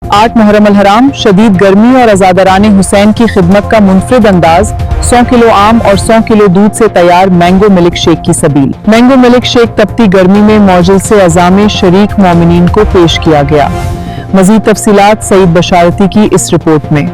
8 मुहर्रम अल हराम शदीद गर्मी और अज़ादराने हुसैन की खिदमत का मुनफरिद अंदाज, 100 किलो आम और 100 किलो दूध से तैयार मैंगो मिल्क शेक की सबील। मैंगो मिल्क शेक तपती गर्मी में मौजिल से अज़ामे शरीक मोमिनीन को पेश किया गया। मज़ीद तफसीलात सईद बशारती की इस रिपोर्ट में।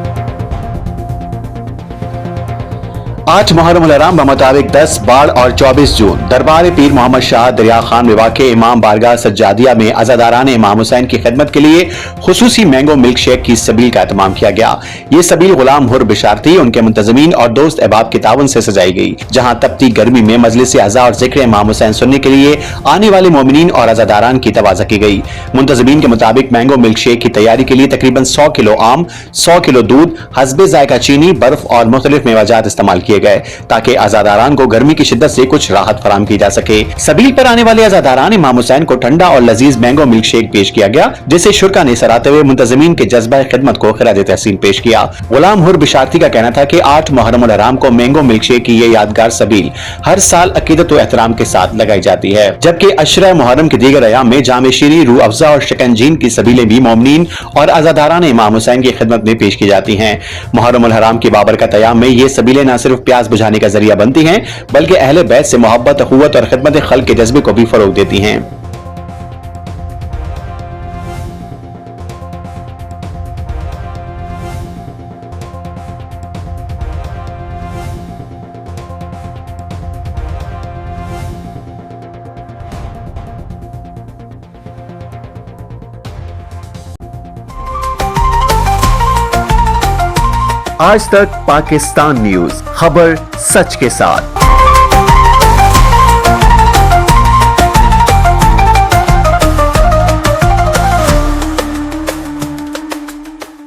8 मुहर्रम अल हराम बमुताबिक 10, 12 और 24 जून दरबार पीर मोहम्मद शाह दरिया खान में वाक़े इमाम बारगाह सज्जादिया में अज़ादारान इमाम हुसैन की खिदमत के लिए खुसूसी मैंगो मिल्क शेक की सबील का एहतमाम किया गया। ये सबील गुलाम हुर बिशारती, उनके मुंतज़मीन और दोस्त अहबाब के तावन से सजाई गई, जहाँ तपती गर्मी में मजलिस अज़ा और ज़िक्र इमाम हुसैन सुनने के लिए आने वाले मोमिनीन और अज़ादारान की तवाज़ा की गई। मुंतज़मीन के मुताबिक मैंगो मिल्क शेक की तैयारी के लिए तकरीबन 100 किलो आम, 100 किलो दूध, हस्बे ज़ायका चीनी, बर्फ और मुख्तलिफ मेवाजात इस्तेमाल किए गए ताकि अज़ादारान को गर्मी की शिद्दत से कुछ राहत फराम की जा सके। सबील पर आने वाले अज़ादारान इमाम हुसैन को ठंडा और लजीज मैंगो मिल्क शेक पेश किया गया, जिसे शुरका ने सराहते हुए मुंतज़मीन के जज्बा खिदमत को खिराज तहसीन पेश किया। गुलाम हुर बिशारती का कहना था कि 8 मुहर्रम अल हराम को मैंगो मिल्क शेक की ये यादगार सबील हर साल अकीदत व एहतराम के साथ लगाई जाती है, जबकि अशरा मुहर्रम के दीगर अयाम में जामे शीरी, रूह अफ़ज़ा और शिकंजीन की सबीलें भी मोमिनीन और अज़ादारान इमाम हुसैन की खिदमत में पेश की जाती हैं। मुहर्रम अल हराम की बाबरकत अयाम में ये सबीलें न सिर्फ प्यास बुझाने का जरिया बनती हैं, बल्कि अहले बैत से मोहब्बत, अखुवत और खिदमत खल्क के जज्बे को भी फरोग देती हैं। आज तक पाकिस्तान न्यूज, खबर सच के साथ।